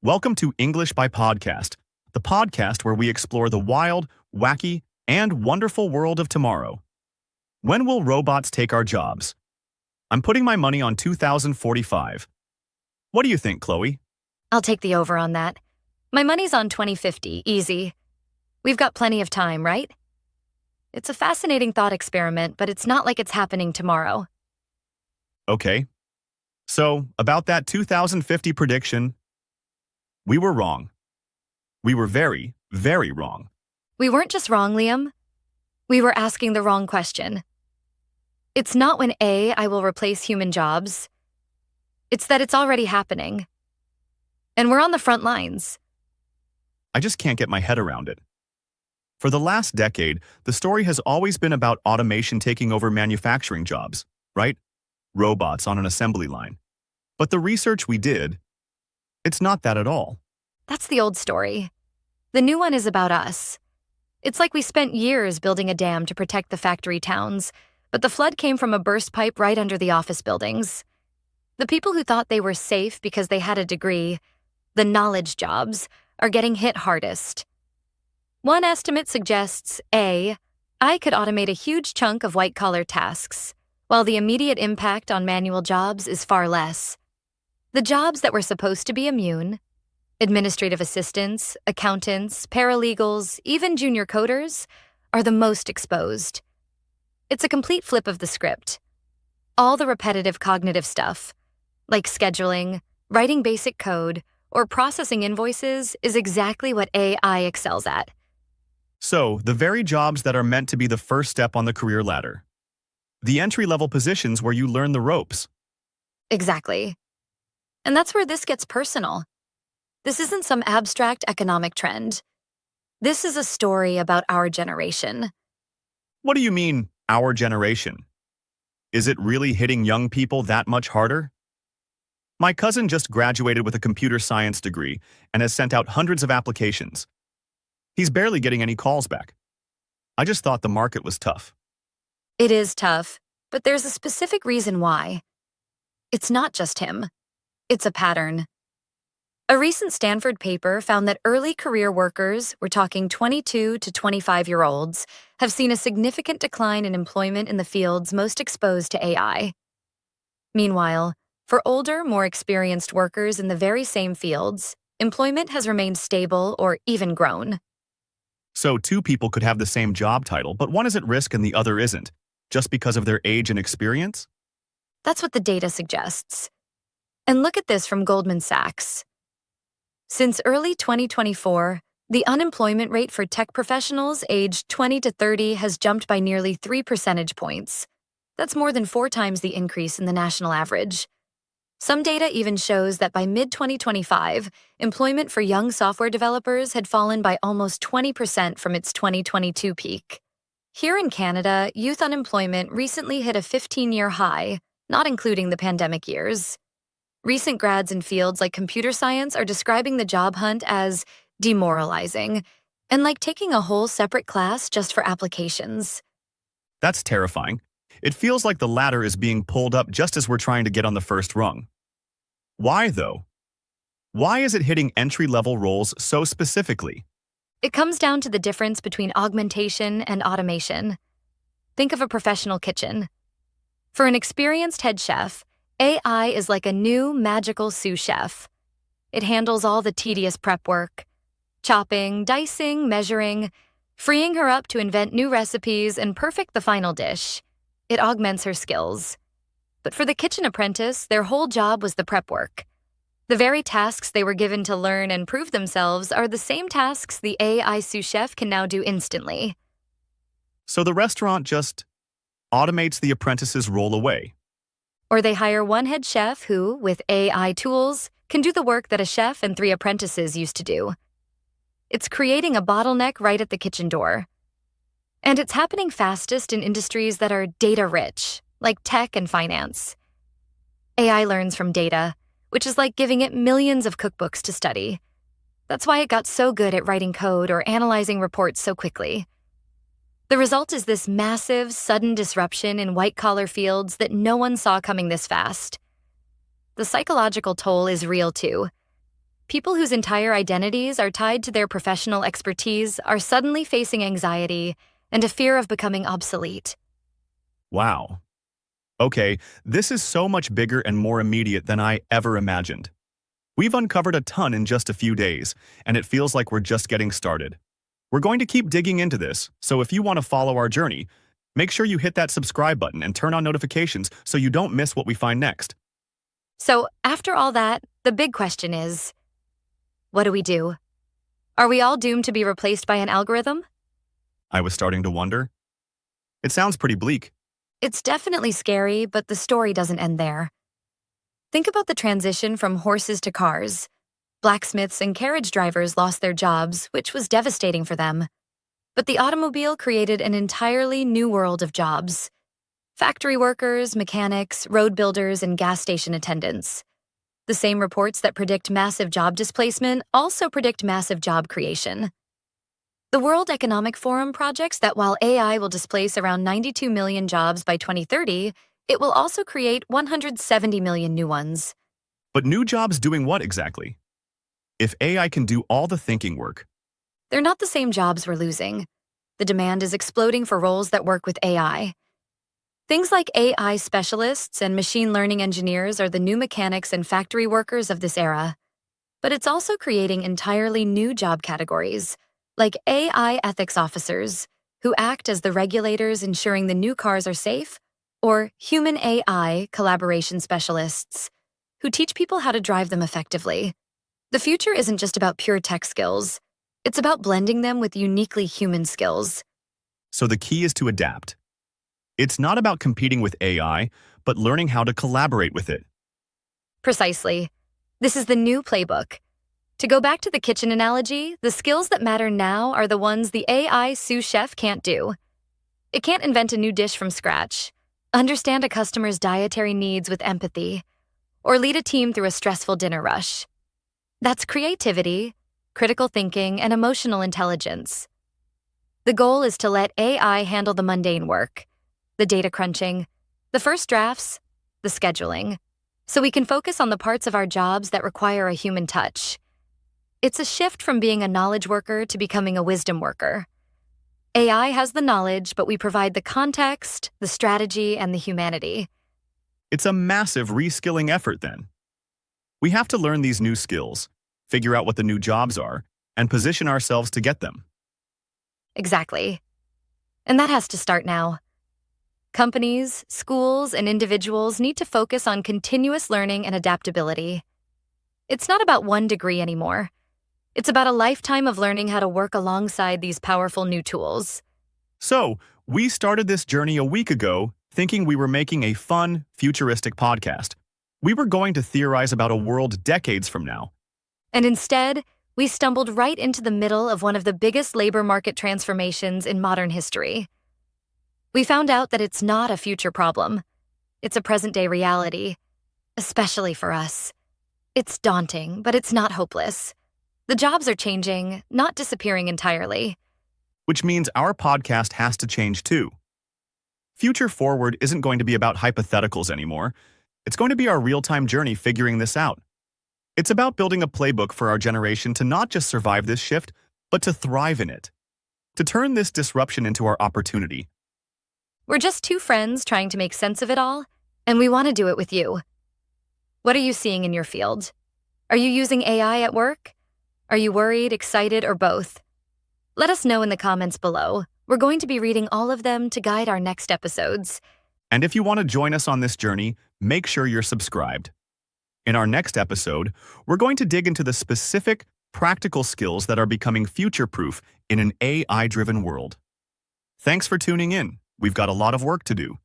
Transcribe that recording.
Welcome to English by Podcast, the podcast where we explore the wild, wacky, and wonderful world of tomorrow. When will robots take our jobs? I'm putting my money on 2045. What do you think, Chloe? I'll take the over on that. My money's on 2050, easy. We've got plenty of time, right? It's a fascinating thought experiment, but it's not like it's happening tomorrow. Okay. So, about that 2050 prediction, we were wrong. We were very, very wrong. We weren't just wrong, Liam. We were asking the wrong question. It's not when AI will replace human jobs. It's that it's already happening. And we're on the front lines. I just can't get my head around it. For the last decade, the story has always been about automation taking over manufacturing jobs, right? Robots on an assembly line. But the research we did, it's not that at all. That's the old story. The new one is about us. It's like we spent years building a dam to protect the factory towns, but the flood came from a burst pipe right under the office buildings. The people who thought they were safe because they had a degree, the knowledge jobs, are getting hit hardest. One estimate suggests AI could automate a huge chunk of white-collar tasks, while the immediate impact on manual jobs is far less. The jobs that were supposed to be immune, administrative assistants, accountants, paralegals, even junior coders, are the most exposed. It's a complete flip of the script. All the repetitive cognitive stuff, like scheduling, writing basic code, or processing invoices, is exactly what AI excels at. So, the very jobs that are meant to be the first step on the career ladder. The entry-level positions where you learn the ropes. Exactly. And that's where this gets personal. This isn't some abstract economic trend. This is a story about our generation. What do you mean, our generation? Is it really hitting young people that much harder? My cousin just graduated with a computer science degree and has sent out hundreds of applications. He's barely getting any calls back. I just thought the market was tough. It is tough, but there's a specific reason why. It's not just him. It's a pattern. A recent Stanford paper found that early career workers, we're talking 22 to 25-year-olds, have seen a significant decline in employment in the fields most exposed to AI. Meanwhile, for older, more experienced workers in the very same fields, employment has remained stable or even grown. So two people could have the same job title, but one is at risk and the other isn't, just because of their age and experience? That's what the data suggests. And look at this from Goldman Sachs. Since early 2024, the unemployment rate for tech professionals aged 20 to 30 has jumped by nearly 3 percentage points. That's more than 4 times the increase in the national average. Some data even shows that by mid-2025, employment for young software developers had fallen by almost 20% from its 2022 peak. Here in Canada, youth unemployment recently hit a 15-year high, not including the pandemic years. Recent grads in fields like computer science are describing the job hunt as demoralizing and like taking a whole separate class just for applications. That's terrifying. It feels like the ladder is being pulled up just as we're trying to get on the first rung. Why, though? Why is it hitting entry-level roles so specifically? It comes down to the difference between augmentation and automation. Think of a professional kitchen. For an experienced head chef, AI is like a new magical sous chef. It handles all the tedious prep work, chopping, dicing, measuring, freeing her up to invent new recipes and perfect the final dish. It augments her skills. But for the kitchen apprentice, their whole job was the prep work. The very tasks they were given to learn and prove themselves are the same tasks the AI sous chef can now do instantly. So the restaurant just automates the apprentice's role away. Or they hire one head chef who, with AI tools, can do the work that a chef and 3 apprentices used to do. It's creating a bottleneck right at the kitchen door. And it's happening fastest in industries that are data-rich, like tech and finance. AI learns from data, which is like giving it millions of cookbooks to study. That's why it got so good at writing code or analyzing reports so quickly. The result is this massive, sudden disruption in white-collar fields that no one saw coming this fast. The psychological toll is real too. People whose entire identities are tied to their professional expertise are suddenly facing anxiety and a fear of becoming obsolete. Wow. Okay, this is so much bigger and more immediate than I ever imagined. We've uncovered a ton in just a few days, and it feels like we're just getting started. We're going to keep digging into this, so if you want to follow our journey, make sure you hit that subscribe button and turn on notifications so you don't miss what we find next. So, after all that, the big question is, what do we do? Are we all doomed to be replaced by an algorithm? I was starting to wonder. It sounds pretty bleak. It's definitely scary, but the story doesn't end there. Think about the transition from horses to cars. Blacksmiths and carriage drivers lost their jobs, which was devastating for them. But the automobile created an entirely new world of jobs. Factory workers, mechanics, road builders, and gas station attendants. The same reports that predict massive job displacement also predict massive job creation. The World Economic Forum projects that while AI will displace around 92 million jobs by 2030, it will also create 170 million new ones. But new jobs doing what exactly? If AI can do all the thinking work, They're not the same jobs we're losing. The demand is exploding for roles that work with AI. Things like AI specialists and machine learning engineers are the new mechanics and factory workers of this era. But it's also creating entirely new job categories, like AI ethics officers, who act as the regulators ensuring the new cars are safe, or human AI collaboration specialists, who teach people how to drive them effectively. The future isn't just about pure tech skills. It's about blending them with uniquely human skills. so the key is to adapt. It's not about competing with AI, but learning how to collaborate with it. Precisely. This is the new playbook. To go back to the kitchen analogy, the skills that matter now are the ones the AI sous chef can't do. It can't invent a new dish from scratch, understand a customer's dietary needs with empathy, or lead a team through a stressful dinner rush. That's creativity, critical thinking, and emotional intelligence. The goal is to let AI handle the mundane work, the data crunching, the first drafts, the scheduling, so we can focus on the parts of our jobs that require a human touch. It's a shift from being a knowledge worker to becoming a wisdom worker. AI has the knowledge, but we provide the context, the strategy, and the humanity. It's a massive reskilling effort then. We have to learn these new skills, figure out what the new jobs are, and position ourselves to get them. Exactly. And that has to start now. Companies, schools, and individuals need to focus on continuous learning and adaptability. It's not about one degree anymore. It's about a lifetime of learning how to work alongside these powerful new tools. So, we started this journey a week ago, thinking we were making a fun, futuristic podcast. We were going to theorize about a world decades from now. And instead, we stumbled right into the middle of one of the biggest labor market transformations in modern history. We found out that it's not a future problem. It's a present-day reality, especially for us. It's daunting, but it's not hopeless. The jobs are changing, not disappearing entirely. Which means our podcast has to change too. Future Forward isn't going to be about hypotheticals anymore. It's going to be our real-time journey figuring this out. It's about building a playbook for our generation to not just survive this shift, but to thrive in it. To turn this disruption into our opportunity. We're just two friends trying to make sense of it all, and we want to do it with you. What are you seeing in your field? Are you using AI at work? Are you worried, excited, or both? Let us know in the comments below. We're going to be reading all of them to guide our next episodes. And if you want to join us on this journey, make sure you're subscribed. In our next episode, we're going to dig into the specific, practical skills that are becoming future-proof in an AI-driven world. Thanks for tuning in. We've got a lot of work to do.